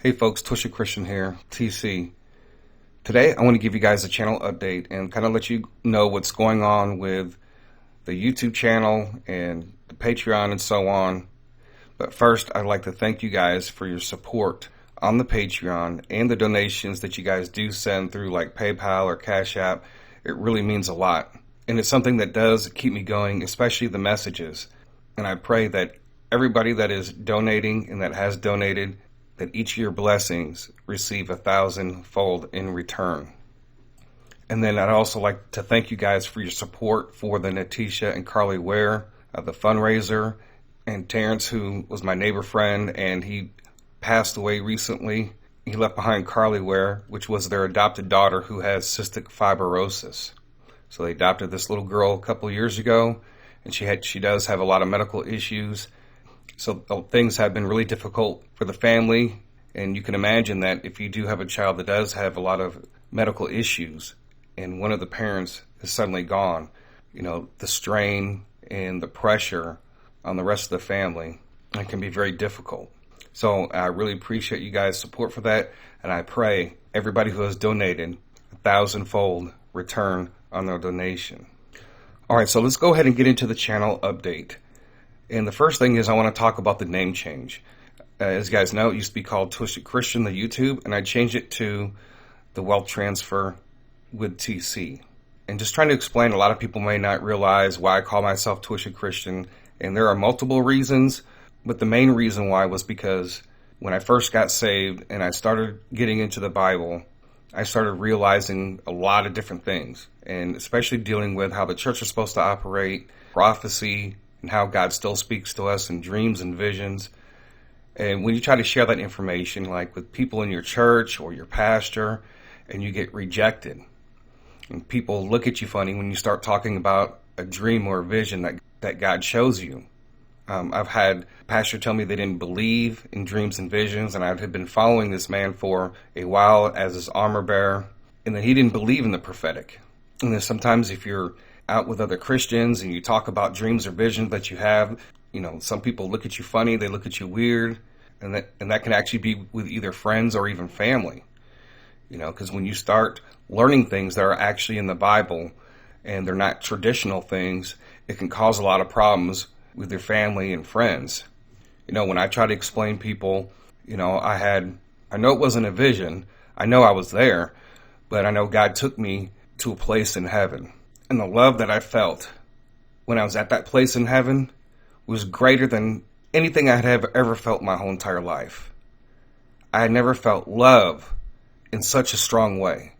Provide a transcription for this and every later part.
Hey folks, Twisha Christian here, TC. Today I want to give you guys a channel update and kind of let you know what's going on with the YouTube channel and the Patreon and so on. But first, I'd like to thank you guys for your support on the Patreon and the donations that you guys do send through like PayPal or CashApp. It really means a lot. And it's something that does keep me going, especially the messages. And I pray that everybody that is donating and that has donated, that each of your blessings receive 1,000-fold in return. And then I'd also like to thank you guys for your support for the Nateasa and Carly Ware, the fundraiser, and Terrence, who was my neighbor friend, and he passed away recently. He left behind Carly Ware, which was their adopted daughter who has cystic fibrosis. So they adopted this little girl a couple of years ago, and she does have a lot of medical issues. So things have been really difficult for the family, and you can imagine that if you do have a child that does have a lot of medical issues and one of the parents is suddenly gone, you know, the strain and the pressure on the rest of the family, it can be very difficult. So I really appreciate you guys' support for that, and I pray everybody who has donated 1,000-fold return on their donation. All right, so let's go ahead and get into the channel update. And the first thing is I want to talk about the name change. As you guys know, it used to be called Twisted Christian, the YouTube, and I changed it to the Wealth Transfer with TC. And just trying to explain, a lot of people may not realize why I call myself Twisted Christian, and there are multiple reasons, but the main reason why was because when I first got saved and I started getting into the Bible, I started realizing a lot of different things, and especially dealing with how the church is supposed to operate, prophecy, and how God still speaks to us in dreams and visions. And when you try to share that information, like with people in your church or your pastor, and you get rejected, and people look at you funny when you start talking about a dream or a vision that God shows you. I've had a pastor tell me they didn't believe in dreams and visions, and I had been following this man for a while as his armor bearer, and then he didn't believe in the prophetic. And then sometimes if you're out with other Christians and you talk about dreams or visions that you have, you know, some people look at you funny, they look at you weird, and that can actually be with either friends or even family. You know, because when you start learning things that are actually in the Bible and they're not traditional things, it can cause a lot of problems with your family and friends. You know, when I try to explain people, you know, I know it wasn't a vision, I know I was there, but I know God took me to a place in heaven. And the love that I felt when I was at that place in heaven was greater than anything I had ever felt my whole entire life. I had never felt love in such a strong way.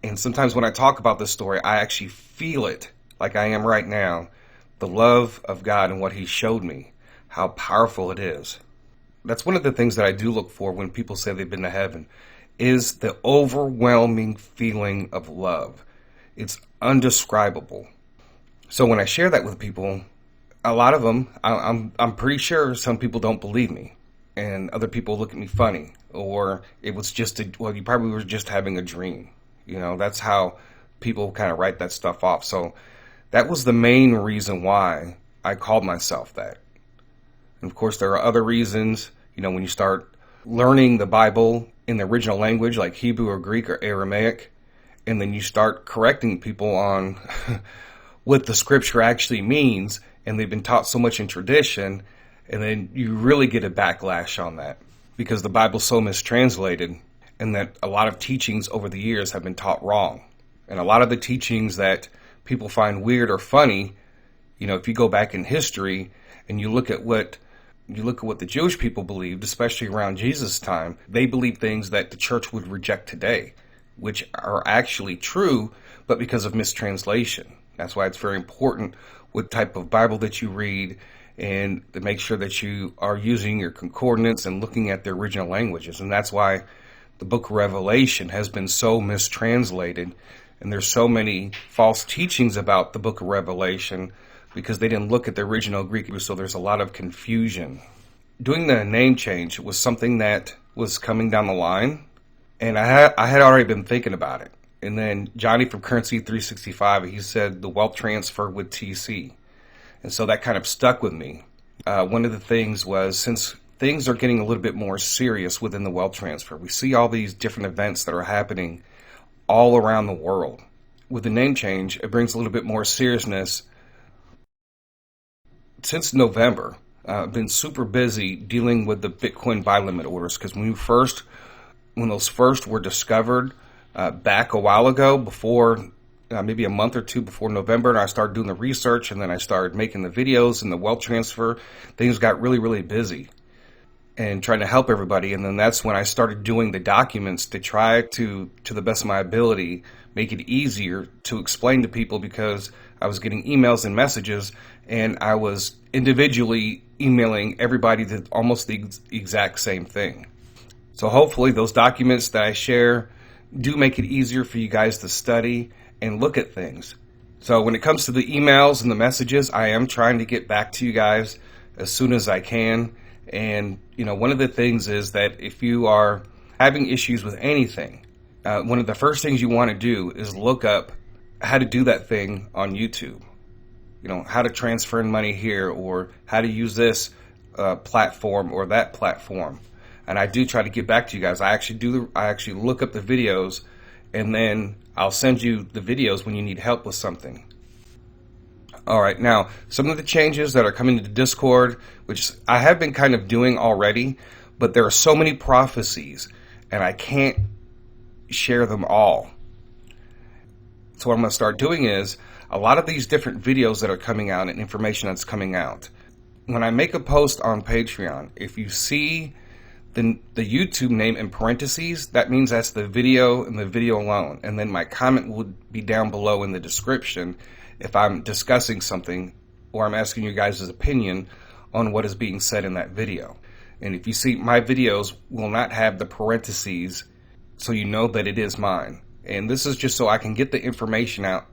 And sometimes when I talk about this story, I actually feel it like I am right now. The love of God and what He showed me, how powerful it is. That's one of the things that I do look for when people say they've been to heaven, is the overwhelming feeling of love. It's undescribable. So when I share that with people, a lot of them, I'm pretty sure some people don't believe me, and other people look at me funny, or it was just you probably were just having a dream. You know, that's how people kind of write that stuff off. So that was the main reason why I called myself that. And of course, there are other reasons. You know, when you start learning the Bible in the original language, like Hebrew or Greek or Aramaic, and then you start correcting people on what the scripture actually means, and they've been taught so much in tradition, and then you really get a backlash on that because the Bible's so mistranslated, and that a lot of teachings over the years have been taught wrong. And a lot of the teachings that people find weird or funny, you know, if you go back in history and you look at what the Jewish people believed, especially around Jesus' time, they believed things that the church would reject today, which are actually true, but because of mistranslation. That's why it's very important what type of Bible that you read, and to make sure that you are using your concordance and looking at the original languages. And that's why the book of Revelation has been so mistranslated, and there's so many false teachings about the book of Revelation because they didn't look at the original Greek, so there's a lot of confusion. Doing the name change was something that was coming down the line, and I had already been thinking about it. And then Johnny from Currency 365, he said the wealth transfer with TC. And so that kind of stuck with me. One of the things was, since things are getting a little bit more serious within the wealth transfer. We see all these different events that are happening all around the world. With the name change, it brings a little bit more seriousness. Since November, I've been super busy dealing with the Bitcoin buy limit orders, because when those first were discovered back a while ago, before maybe a month or two before November, and I started doing the research, and then I started making the videos and the wealth transfer, things got really, really busy and trying to help everybody. And then that's when I started doing the documents to try to the best of my ability, make it easier to explain to people, because I was getting emails and messages, and I was individually emailing everybody almost the exact same thing. So hopefully those documents that I share do make it easier for you guys to study and look at things. So when it comes to the emails and the messages, I am trying to get back to you guys as soon as I can. And, one of the things is that if you are having issues with anything, one of the first things you want to do is look up how to do that thing on YouTube. How to transfer in money here, or how to use this platform or that platform. And I do try to get back to you guys. I actually look up the videos, and then I'll send you the videos when you need help with something. All right, now, some of the changes that are coming to Discord, which I have been kind of doing already, but there are so many prophecies, and I can't share them all. So what I'm going to start doing is, a lot of these different videos that are coming out and information that's coming out, when I make a post on Patreon, if you see the YouTube name in parentheses, that means that's the video and the video alone. And then my comment would be down below in the description if I'm discussing something or I'm asking you guys' opinion on what is being said in that video. And if you see, my videos will not have the parentheses, so you know that it is mine. And this is just so I can get the information out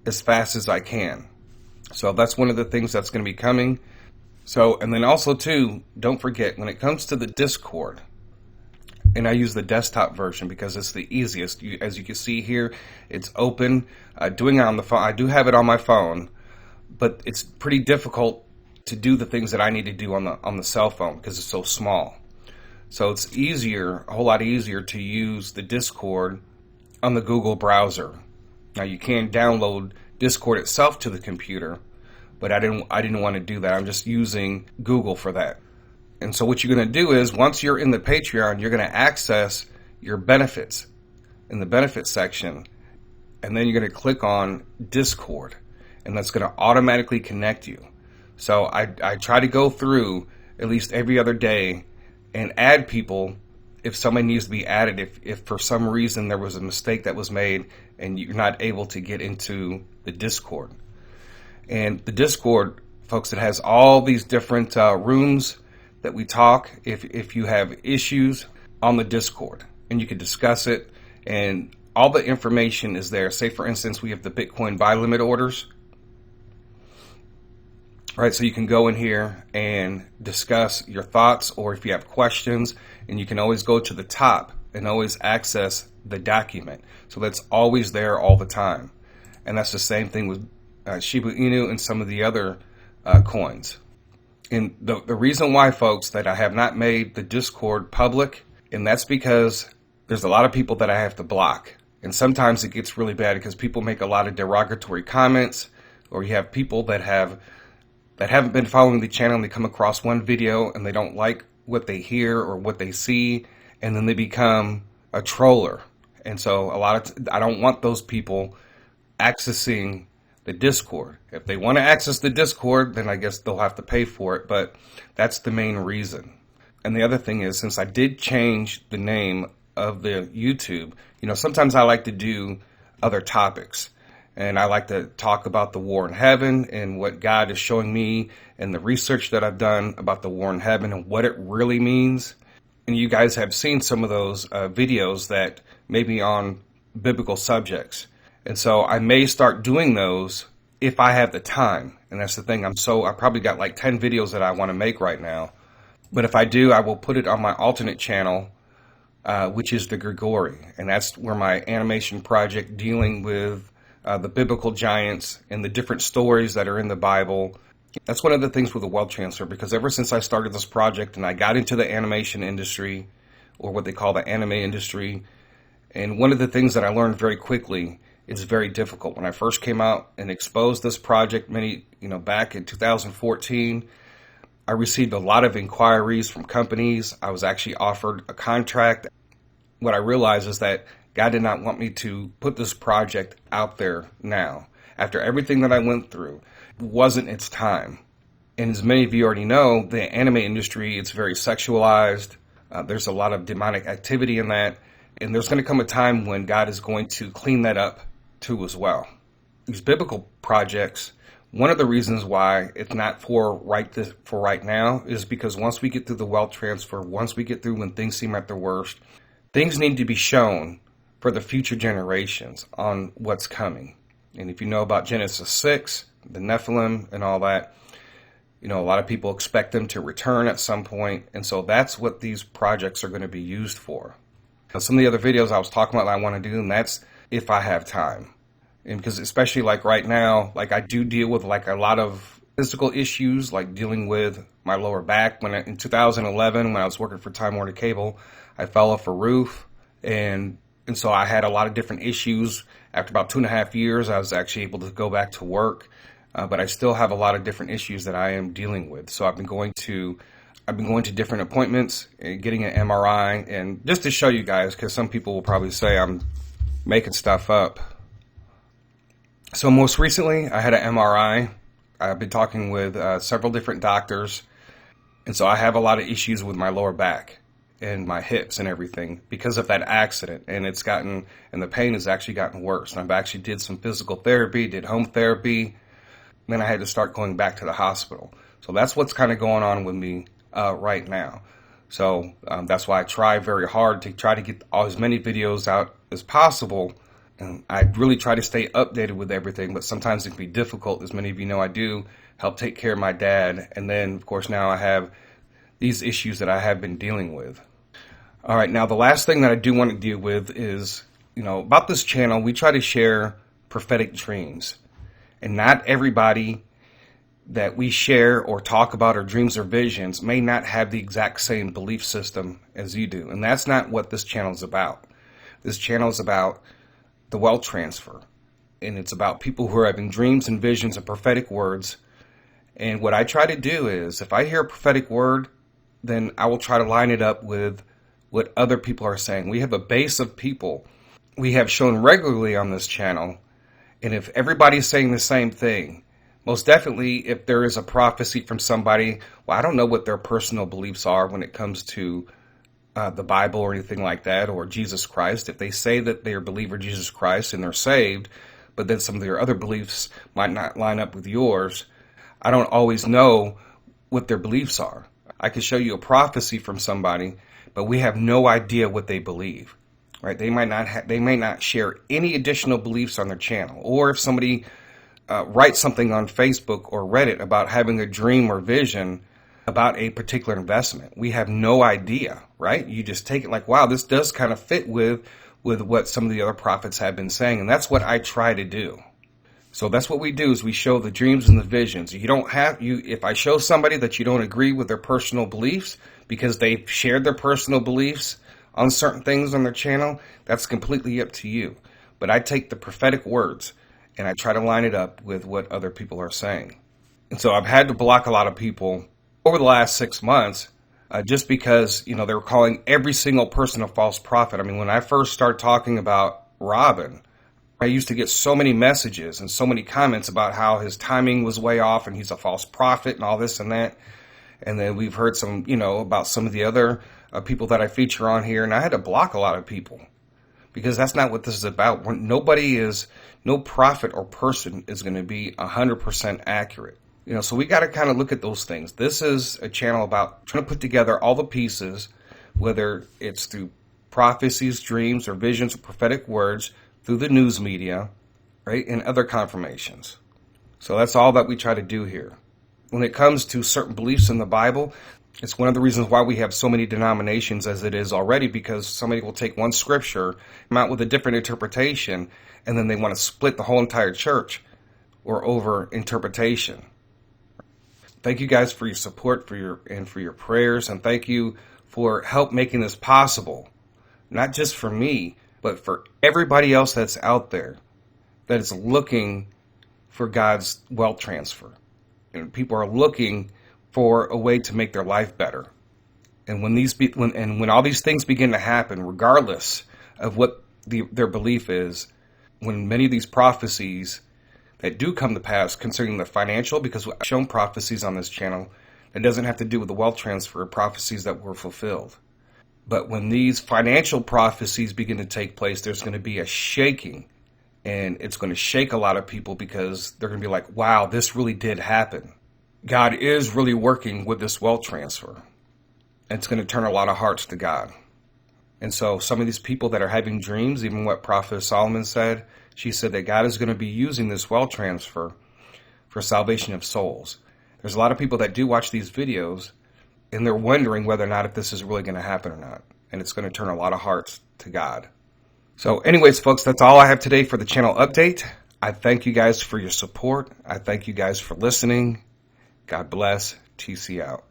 as fast as I can. So that's one of the things that's going to be coming. So, and then also too, don't forget, when it comes to the Discord, and I use the desktop version because it's the easiest. As you can see here, it's open. Doing it on the phone, I do have it on my phone, but it's pretty difficult to do the things that I need to do on the cell phone because it's so small. So it's easier, a whole lot easier to use the Discord on the Google browser. Now you can download Discord itself to the computer, but I didn't want to do that. I'm just using Google for that. And so what you're going to do is, once you're in the Patreon, you're going to access your benefits in the benefits section, and then you're going to click on Discord, and that's going to automatically connect you. So I try to go through at least every other day and add people if somebody needs to be added, if for some reason there was a mistake that was made and you're not able to get into the Discord. And the Discord, folks, it has all these different rooms that we talk if you have issues on the Discord, and you can discuss it, and all the information is there. Say, for instance, we have the Bitcoin buy limit orders. All right, so you can go in here and discuss your thoughts, or if you have questions, and you can always go to the top and always access the document. So that's always there all the time. And that's the same thing with Shiba Inu and some of the other coins. And the reason why, folks, that I have not made the Discord public, and that's because there's a lot of people that I have to block. And sometimes it gets really bad because people make a lot of derogatory comments, or you have people that haven't been following the channel, and they come across one video and they don't like what they hear or what they see, and then they become a troller. And so I don't want those people accessing the Discord. If they want to access the Discord, then I guess they'll have to pay for it, but that's the main reason. And the other thing is, since I did change the name of the YouTube, sometimes I like to do other topics, and I like to talk about the war in heaven and what God is showing me and the research that I've done about the war in heaven and what it really means. And you guys have seen some of those videos that may be on biblical subjects. And so I may start doing those if I have the time. And that's the thing. I probably got like 10 videos that I want to make right now. But if I do, I will put it on my alternate channel, which is the Grigori. And that's where my animation project dealing with the biblical giants and the different stories that are in the Bible That's one of the things with the wealth transfer, because ever since I started this project and I got into the animation industry, or what they call the anime industry, and one of the things that I learned very quickly is very difficult. When I first came out and exposed this project back in 2014, I received a lot of inquiries from companies. I was actually offered a contract. What I realized is that God did not want me to put this project out there now. After everything that I went through, it wasn't its time. And as many of you already know, the anime industry, it's very sexualized. There's a lot of demonic activity in that. And there's going to come a time when God is going to clean that up too as well. These biblical projects, one of the reasons why it's not for right now is because once we get through the wealth transfer, once we get through when things seem at their worst, things need to be shown for the future generations on what's coming. And if you know about Genesis 6, the Nephilim and all that, a lot of people expect them to return at some point. And so that's what these projects are going to be used for. Now, some of the other videos I was talking about that I want to do, and that's if I have time. And because especially like right now, like I do deal with like a lot of physical issues, like dealing with my lower back. In 2011, when I was working for Time Warner Cable, I fell off a roof, and so I had a lot of different issues. After about 2.5 years, I was actually able to go back to work, but I still have a lot of different issues that I am dealing with. So I've been going to different appointments and getting an MRI, and just to show you guys, because some people will probably say I'm making stuff up. So most recently, I had an MRI. I've been talking with several different doctors, and so I have a lot of issues with my lower back and my hips and everything because of that accident, and the pain has actually gotten worse. And I've actually did some physical therapy, did home therapy, then I had to start going back to the hospital. So that's what's kind of going on with me right now. So that's why I try very hard to try to get as many videos out as possible. And I really try to stay updated with everything, but sometimes it can be difficult. As many of you know, I do help take care of my dad. And then, of course, now I have these issues that I have been dealing with. All right, now the last thing that I do want to deal with is, about this channel, we try to share prophetic dreams. And not everybody that we share or talk about our dreams or visions may not have the exact same belief system as you do. And that's not what this channel is about. This channel is about the wealth transfer. And it's about people who are having dreams and visions and prophetic words. And what I try to do is, if I hear a prophetic word, then I will try to line it up with what other people are saying. We have a base of people we have shown regularly on this channel. And if everybody's saying the same thing, most definitely if there is a prophecy from somebody, well, I don't know what their personal beliefs are when it comes to the Bible or anything like that, or Jesus Christ. If they say that they are a believer in Jesus Christ and they're saved, but then some of their other beliefs might not line up with yours, I don't always know what their beliefs are. I can show you a prophecy from somebody, but we have no idea what they believe. Right? They may not share any additional beliefs on their channel. Or if somebody writes something on Facebook or Reddit about having a dream or vision about a particular investment, we have no idea, right? You just take it like, wow, this does kind of fit with what some of the other prophets have been saying. And that's what I try to do. So that's what we do, is we show the dreams and the visions. If I show somebody that you don't agree with their personal beliefs because they've shared their personal beliefs on certain things on their channel, that's completely up to you. But I take the prophetic words and I try to line it up with what other people are saying. And so I've had to block a lot of people over the last 6 months just because, they were calling every single person a false prophet. I mean, when I first started talking about Robin, I used to get so many messages and so many comments about how his timing was way off and he's a false prophet and all this and that. And then we've heard some, about some of the other people that I feature on here, and I had to block a lot of people because that's not what this is about. No prophet or person is going to be 100% accurate. So we got to kind of look at those things. This is a channel about trying to put together all the pieces, whether it's through prophecies, dreams, or visions, or prophetic words, through the news media, right, and other confirmations. So that's all that we try to do here. When it comes to certain beliefs in the Bible, it's one of the reasons why we have so many denominations as it is already, because somebody will take one scripture, come out with a different interpretation, and then they want to split the whole entire church or over interpretation. Thank you guys for your support, for your prayers, and thank you for help making this possible. Not just for me, but for everybody else that's out there that is looking for God's wealth transfer. And people are looking for a way to make their life better. And when all these things begin to happen, regardless of what their belief is, when many of these prophecies that do come to pass concerning the financial, because I've shown prophecies on this channel that doesn't have to do with the wealth transfer, prophecies that were fulfilled. But when these financial prophecies begin to take place, there's going to be a shaking, and it's going to shake a lot of people because they're going to be like, wow, this really did happen. God is really working with this wealth transfer. And it's going to turn a lot of hearts to God. And so some of these people that are having dreams, even what Prophet Solomon said, she said that God is going to be using this wealth transfer for salvation of souls. There's a lot of people that do watch these videos, and they're wondering whether or not if this is really going to happen or not. And it's going to turn a lot of hearts to God. So anyways, folks, that's all I have today for the channel update. I thank you guys for your support. I thank you guys for listening. God bless. TC out.